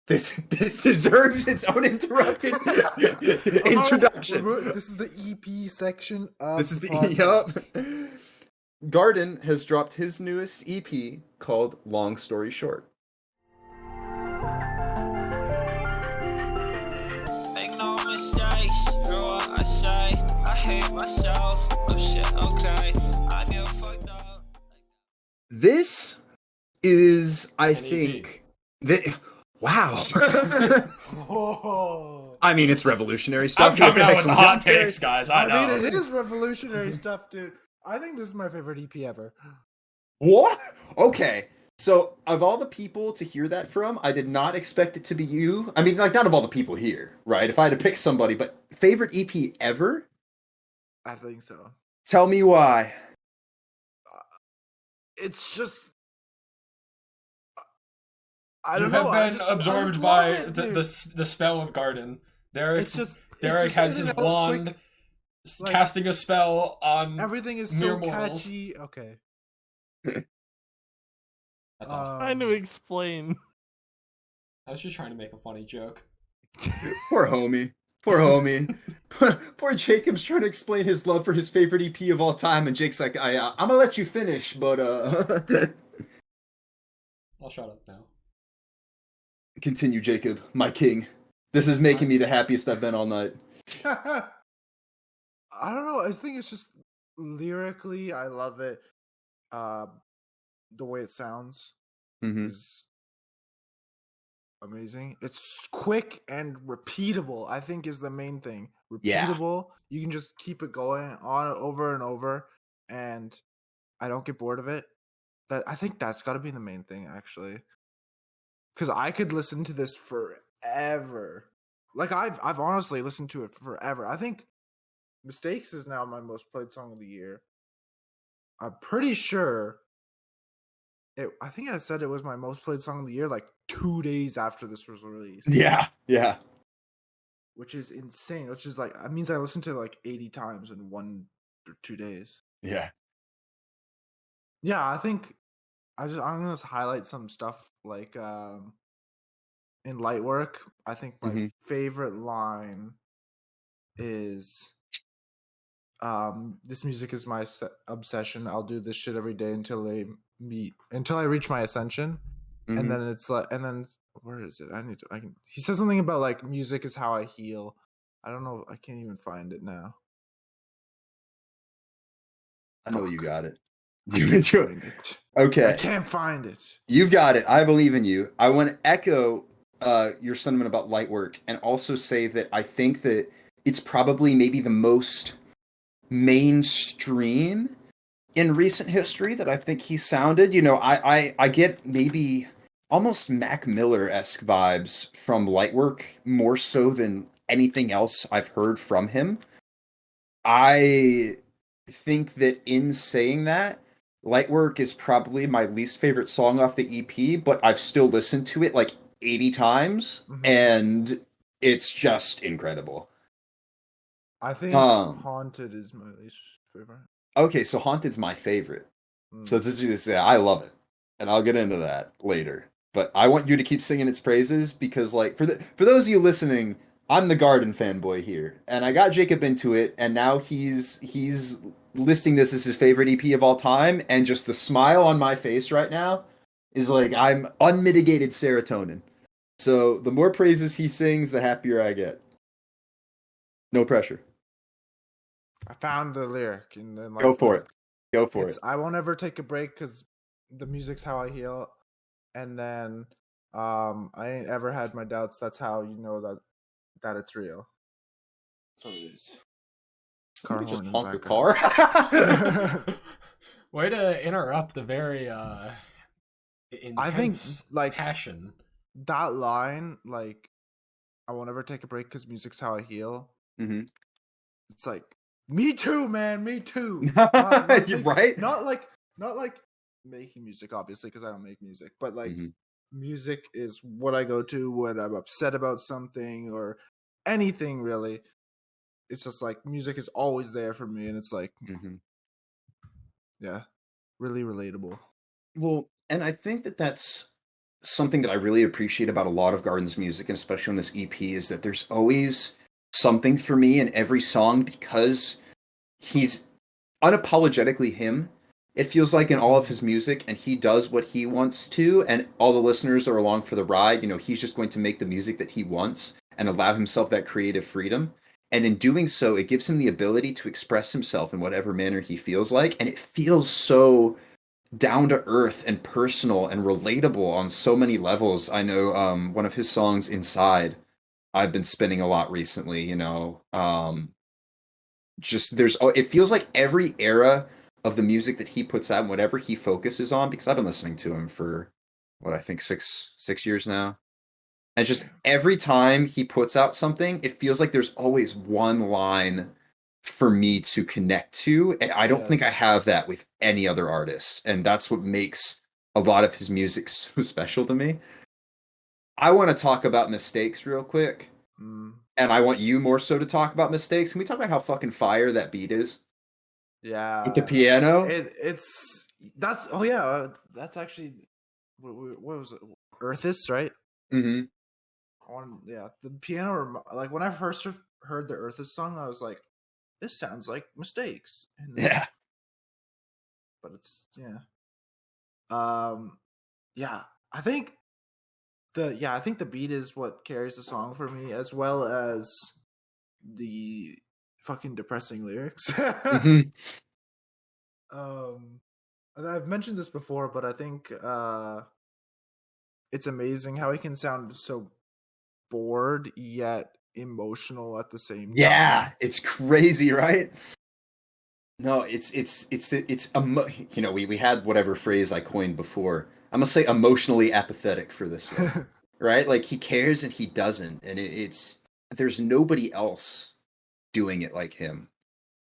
This deserves its own interrupted introduction. This is the EP section of This is the yup. Guardin has dropped his newest EP called Long Story Short. Make no mistakes, hear what I say. I hate myself. Oh shit, okay. I feel fucked up. This is, I An think, wow. Oh. I mean, it's revolutionary stuff. I'm coming out with the Excellent. hot takes, guys. I know. mean, it is revolutionary stuff, dude. I think this is my favorite EP ever. What? Okay. So, of all the people to hear that from, I did not expect it to be you. I mean, like, not of all the people here, right? If I had to pick somebody, but favorite EP ever? I think so. Tell me why. It's just, I You don't have know. been absorbed love by it, dude. the spell of Garden. Derek It's has in his and out wand quick. Like, casting a spell on Everything is mere so mortals. catchy. Okay. That's all. Trying to explain. I was just trying to make a funny joke. Poor homie. Poor homie. Poor Jacob's trying to explain his love for his favorite EP of all time, and Jake's like, I'm gonna let you finish, but I'll shut up now. Continue, Jacob, my king. This is making me the happiest I've been all night. I don't know. I think it's just lyrically, I love it. The way it sounds Mm-hmm. is amazing. It's quick and repeatable, I think, is the main thing. Yeah. Repeatable. You can just keep it going on over and over, and I don't get bored of it. I think that's got to be the main thing, actually, because I could listen to this forever. Like I've honestly listened to it forever. I think Mistakes is now my most played song of the year. I'm pretty sure. I think I said it was my most played song of the year like 2 days after this was released. Yeah. Which is insane. Which is like, that means I listened to it like 80 times in 1 or 2 days. Yeah. Yeah, I think I'm gonna highlight some stuff like in Light Work. I think my favorite line is this music is my obsession. I'll do this shit every day until I reach my ascension. And then it's like, and then where is it? He says something about like music is how I heal. I don't know. I can't even find it now. I know you got it. You've been doing it. Okay. I can't find it. You've got it. I believe in you. I want to echo your sentiment about light work and also say that I think that it's probably maybe the most mainstream in recent history that I think he sounded. You know, I get maybe almost Mac Miller-esque vibes from Lightwork more so than anything else I've heard from him. I think that in saying that, Lightwork is probably my least favorite song off the EP, but I've still listened to it like 80 times, and it's just incredible. I think Haunted is my least favorite. Okay, so Haunted's my favorite. So let's just say I love it, and I'll get into that later. But I want you to keep singing its praises because, like, for those of you listening, I'm the Garden fanboy here, and I got Jacob into it, and now he's listing this as his favorite EP of all time, and just the smile on my face right now is like I'm unmitigated serotonin. So the more praises he sings, the happier I get. No pressure. I found the lyric and then like, Go for it. Go for it. I won't ever take a break because the music's how I heal. And then I ain't ever had my doubts. That's how you know that it's real. So it is. Somebody just horn in the honk a car. Way to interrupt the very intense I think like passion. that line, like I won't ever take a break because music's how I heal. It's like me too, man. Me too. You're right. Not like making music, obviously, because I don't make music, but like music is what I go to when I'm upset about something or anything really. It's just like music is always there for me, and it's like yeah, really relatable. Well, and I think that's something that I really appreciate about a lot of Garden's music, and especially on this EP, is that there's always something for me in every song because he's unapologetically him. It feels like in all of his music, and he does what he wants to, and all the listeners are along for the ride. You know, he's just going to make the music that he wants and allow himself that creative freedom. And in doing so, it gives him the ability to express himself in whatever manner he feels like. And it feels so down to earth and personal and relatable on so many levels. I know one of his songs, Inside, I've been spinning a lot recently, you know. Just there's it feels like every era of the music that he puts out and whatever he focuses on, because I've been listening to him for what I think six years now. And just every time he puts out something, it feels like there's always one line for me to connect to. And I don't think I have that with any other artist. And that's what makes a lot of his music so special to me. I want to talk about Mistakes real quick. And I want you more so to talk about Mistakes. Can we talk about how fucking fire that beat is? Yeah. With the piano? That's actually, what was it? Earthist, right? Mm-hmm. The piano, like when I first heard the Earthist song, I was like, this sounds like Mistakes. And Yeah. But it's, I think the beat is what carries the song for me, as well as the fucking depressing lyrics. Mm-hmm. And I've mentioned this before, but I think it's amazing how he can sound so bored yet emotional at the same time. Yeah, it's crazy, right? No, it's you know, we had whatever phrase I coined before. I'm gonna say emotionally apathetic for this one. Right? Like he cares and he doesn't, and it's there's nobody else doing it like him.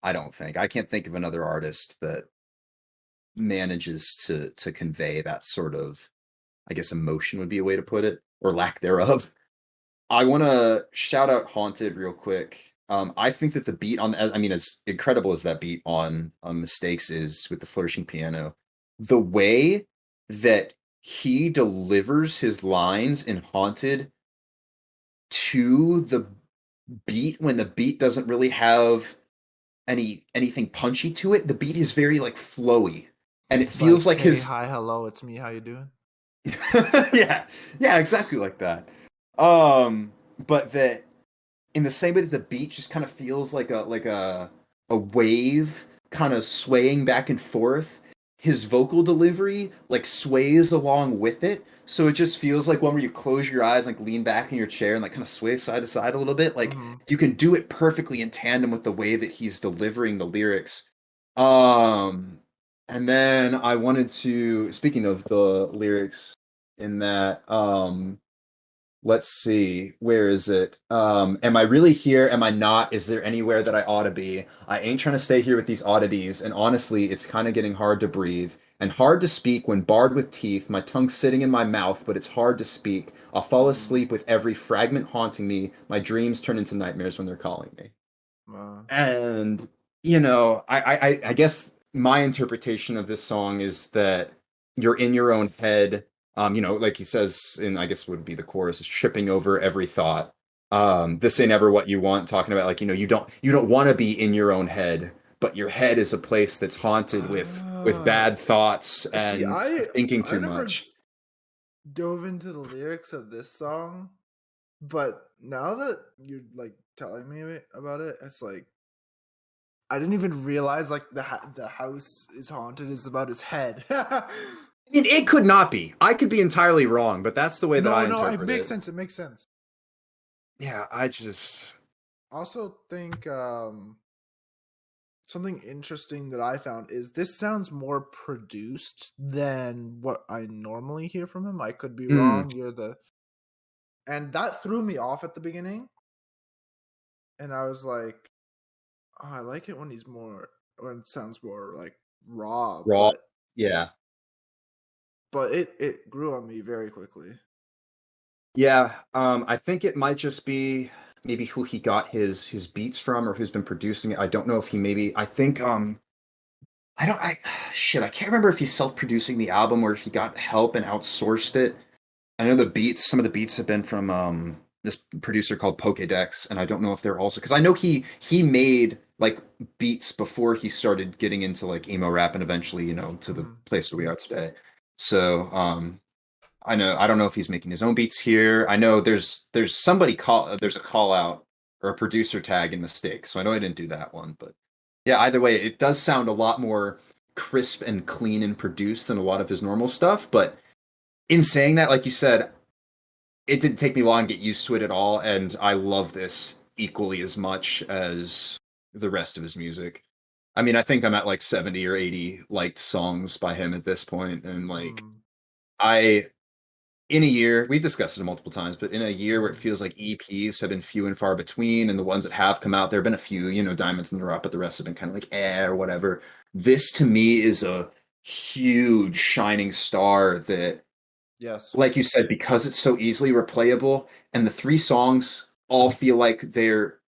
I don't think. I can't think of another artist that manages to convey that sort of, I guess, emotion would be a way to put it, or lack thereof. I want to shout out Haunted real quick. I think that the beat on, I mean, as incredible as that beat on Mistakes is with the flourishing piano, the way that he delivers his lines in Haunted to the beat when the beat doesn't really have anything punchy to it, the beat is very like flowy, and it feels like hey, his hi, hello, it's me, how you doing? yeah, exactly like that. But that in the same way that the beat just kind of feels like a wave kind of swaying back and forth, his vocal delivery like sways along with it. So it just feels like one where you close your eyes, like lean back in your chair and like kind of sway side to side a little bit. Like you can do it perfectly in tandem with the way that he's delivering the lyrics. And then I wanted to, speaking of the lyrics in that, let's see, where is it? Am I really here? Am I not? Is there anywhere that I ought to be? I ain't trying to stay here with these oddities, and honestly, it's kind of getting hard to breathe and hard to speak when barred with teeth, my tongue sitting in my mouth, but it's hard to speak. I'll fall asleep with every fragment haunting me. My dreams turn into nightmares when they're calling me. And, you know, I guess my interpretation of this song is that you're in your own head. You know, like he says in, I guess would be the chorus, is tripping over every thought. This ain't ever what you want, talking about like, you know, you don't want to be in your own head, but your head is a place that's haunted with bad thoughts and thinking too much. Dove into the lyrics of this song, but now that you're like telling me about it, it's like I didn't even realize like the house is haunted is about his head. I mean, it could not be. I could be entirely wrong, but that's the way that I interpret it. It makes sense. It makes sense. Yeah, I just also think something interesting that I found is this sounds more produced than what I normally hear from him. I could be wrong. And that threw me off at the beginning. And I was like, oh, I like it when it sounds more like raw. Yeah. But it grew on me very quickly. Yeah, I think it might just be maybe who he got his beats from or who's been producing it. I don't know if he I think I can't remember if he's self-producing the album or if he got help and outsourced it. I know some of the beats have been from this producer called Pokédex, and I don't know if they're also because I know he made like beats before he started getting into like emo rap and eventually, to the place where we are today. So I don't know if he's making his own beats here. I know there's there's a call out or a producer tag in Mistake. So I know I didn't do that one, but yeah, either way, it does sound a lot more crisp and clean and produced than a lot of his normal stuff, but in saying that, like you said, it didn't take me long to get used to it at all, and I love this equally as much as the rest of his music. I mean, I think I'm at like 70 or 80 liked songs by him at this point, and like I in a year, we've discussed it multiple times, but in a year where it feels like EPs have been few and far between, and the ones that have come out, there have been a few, Diamonds in the Rough, but the rest have been kind of like or whatever. This to me is a huge shining star that, Yes. like you said, because it's so easily replayable, and the three songs all feel like they're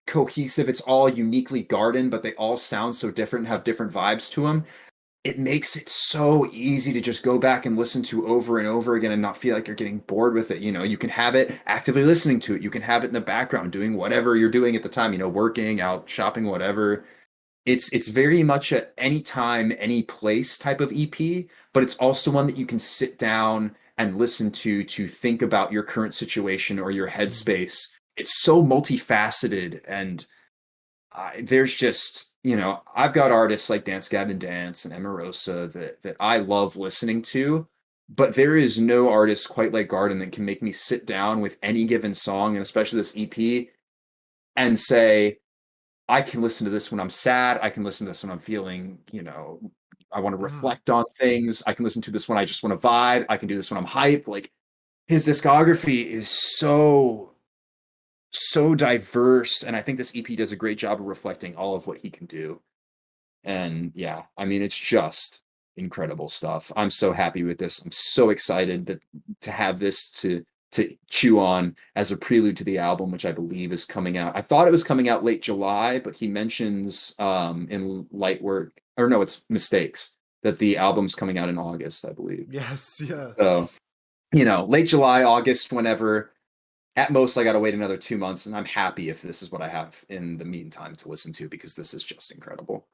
cohesive. It's all uniquely Garden, but they all sound so different and have different vibes to them. It makes it so easy to just go back and listen to over and over again and not feel like you're getting bored with it. You can have it actively listening to it. You can have it in the background doing whatever you're doing at the time, working, out, shopping, whatever. It's very much a any time, any place type of EP, but it's also one that you can sit down and listen to think about your current situation or your headspace. It's so multifaceted, and there's just, I've got artists like Dance Gavin Dance and Emerosa that I love listening to, but there is no artist quite like Garden that can make me sit down with any given song, and especially this EP, and say, I can listen to this when I'm sad. I can listen to this when I'm feeling, I want to reflect on things. I can listen to this when I just want to vibe. I can do this when I'm hyped. Like, his discography is so diverse, and I think this EP does a great job of reflecting all of what he can do. And yeah, I mean, it's just incredible stuff. I'm so happy with this. I'm so excited to have this to chew on as a prelude to the album, which I believe is coming out. I thought it was coming out late July, but he mentions in Light Work, or no, it's Mistakes, that the album's coming out in August, I believe. Yes, yeah. So, late July, August, whenever. At most, I got to wait another 2 months, and I'm happy if this is what I have in the meantime to listen to, because this is just incredible.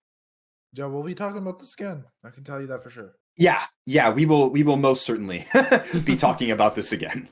Yeah, we'll be talking about this again. I can tell you that for sure. Yeah, we will most certainly be talking about this again.